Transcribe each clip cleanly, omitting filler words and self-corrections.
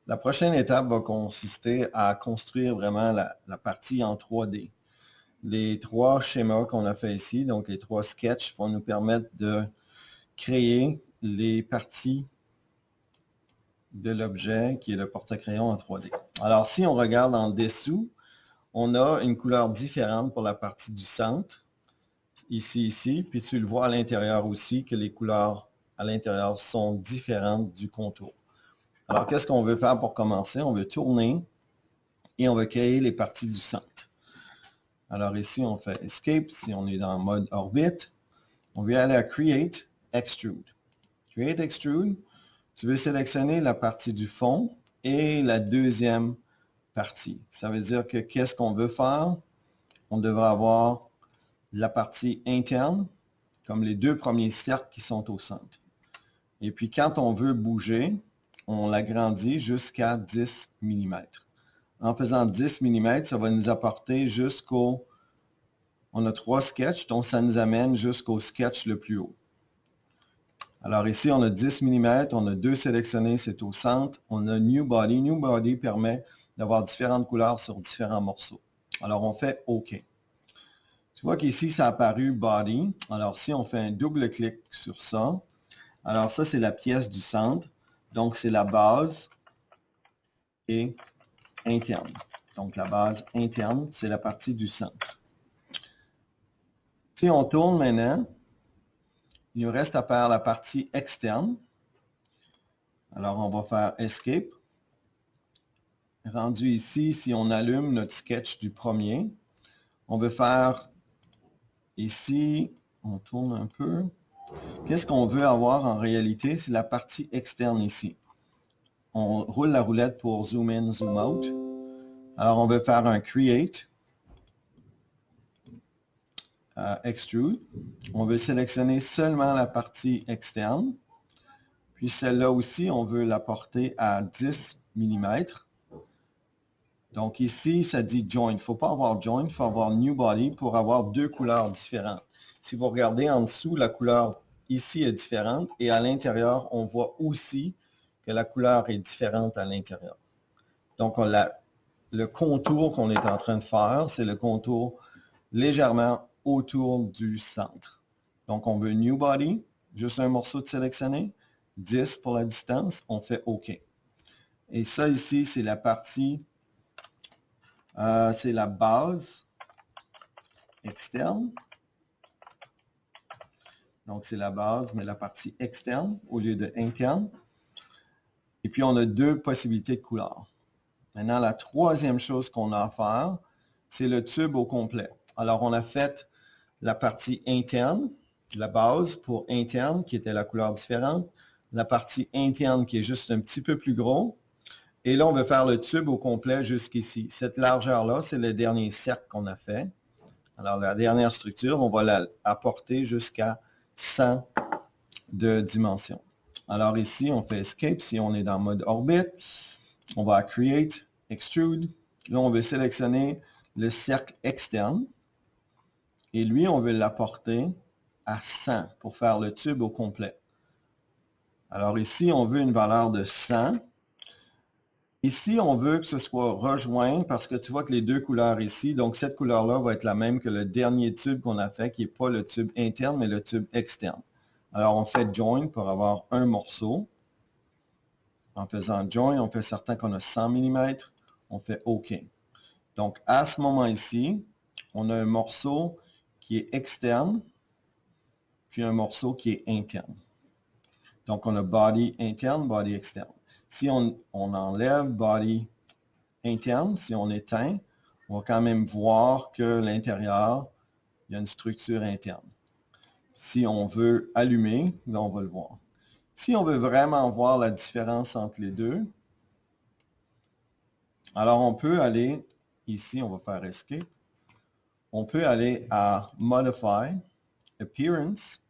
La prochaine étape va consister à construire vraiment la partie en 3D. Les trois schémas qu'on a fait ici, donc les trois sketchs, vont nous permettre de créer les parties de l'objet qui est le porte-crayon en 3D. Alors, si on regarde en dessous, on a une couleur différente pour la partie du centre, ici, puis tu le vois à l'intérieur aussi que les couleurs à l'intérieur sont différentes du contour. Alors, qu'est-ce qu'on veut faire pour commencer? On veut tourner et on veut créer les parties du centre. Alors ici, on fait Escape. Si on est dans mode orbite, on veut aller à Create, Extrude. Create, Extrude, tu veux sélectionner la partie du fond et la deuxième partie. Ça veut dire que qu'est-ce qu'on veut faire? On devrait avoir la partie interne, comme les deux premiers cercles qui sont au centre. Et puis quand on veut bouger, on l'agrandit jusqu'à 10 mm. En faisant 10 mm, ça va nous apporter jusqu'au... On a trois sketchs, donc ça nous amène jusqu'au sketch le plus haut. Alors ici, on a 10 mm, on a deux sélectionnés, c'est au centre. On a New Body. New Body permet d'avoir différentes couleurs sur différents morceaux. Alors, on fait OK. Tu vois qu'ici, ça a apparu Body. Alors, si on fait un double clic sur ça, alors ça, c'est la pièce du centre. Donc, c'est la base et interne. Donc, la base interne, c'est la partie du centre. Si on tourne maintenant, il nous reste à faire la partie externe. Alors, on va faire Escape. Rendu ici, si on allume notre sketch du premier, on veut faire ici, on tourne un peu. Qu'est-ce qu'on veut avoir en réalité? C'est la partie externe ici. On roule la roulette pour zoom in, zoom out. Alors, on veut faire un Create, Extrude. On veut sélectionner seulement la partie externe. Puis celle-là aussi, on veut la porter à 10 mm. Donc ici, ça dit Join. Il ne faut pas avoir Join, il faut avoir New Body pour avoir deux couleurs différentes. Si vous regardez en dessous, la couleur ici est différente et à l'intérieur, on voit aussi que la couleur est différente à l'intérieur. Donc le contour qu'on est en train de faire, c'est le contour légèrement autour du centre. Donc on veut New Body, juste un morceau de sélectionné, 10 pour la distance, on fait OK. Et ça ici, c'est la partie... c'est la base externe. Donc, c'est la base, mais la partie externe au lieu de interne. Et puis, on a deux possibilités de couleurs. Maintenant, la troisième chose qu'on a à faire, c'est le tube au complet. Alors, on a fait la partie interne, la base pour interne, qui était la couleur différente. La partie interne, qui est juste un petit peu plus gros. Et là, on veut faire le tube au complet jusqu'ici. Cette largeur-là, c'est le dernier cercle qu'on a fait. Alors, la dernière structure, on va la apporter jusqu'à 100 de dimension. Alors ici, on fait Escape. Si on est dans mode orbite, on va à Create, Extrude. Là, on veut sélectionner le cercle externe. Et lui, on veut l'apporter à 100 pour faire le tube au complet. Alors ici, on veut une valeur de 100. Ici, on veut que ce soit rejoint parce que tu vois que les deux couleurs ici, donc cette couleur-là va être la même que le dernier tube qu'on a fait, qui n'est pas le tube interne, mais le tube externe. Alors, on fait Join pour avoir un morceau. En faisant Join, on fait certain qu'on a 100 mm. On fait OK. Donc, à ce moment ici, on a un morceau qui est externe, puis un morceau qui est interne. Donc, on a Body interne, Body externe. Si on enlève Body interne, si on éteint, on va quand même voir que l'intérieur, il y a une structure interne. Si on veut allumer, là, on va le voir. Si on veut vraiment voir la différence entre les deux, alors on peut aller, ici, on va faire Escape. On peut aller à Modify, Appearance,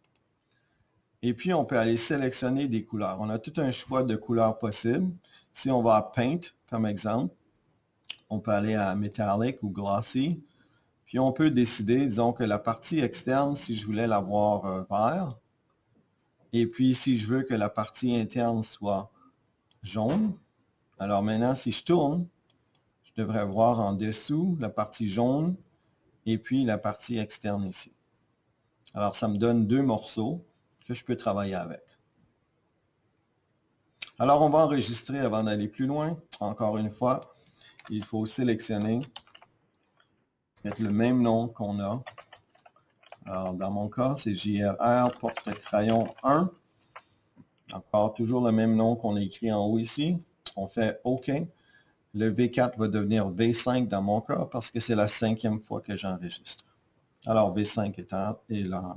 et puis, on peut aller sélectionner des couleurs. On a tout un choix de couleurs possibles. Si on va à Paint, comme exemple, on peut aller à Metallic ou Glossy. Puis, on peut décider, disons que la partie externe, si je voulais l'avoir vert. Et puis, si je veux que la partie interne soit jaune, Alors maintenant, si je tourne, je devrais voir en dessous la partie jaune et puis la partie externe ici. Alors, ça me donne deux morceaux que je peux travailler avec. Alors, on va enregistrer avant d'aller plus loin. Encore une fois, il faut sélectionner, mettre le même nom qu'on a. Alors, dans mon cas, c'est JRR porte-crayon 1. Encore toujours le même nom qu'on a écrit en haut ici. On fait OK. Le V4 va devenir V5 dans mon cas parce que c'est la 5e fois que j'enregistre. Alors, V5 est là.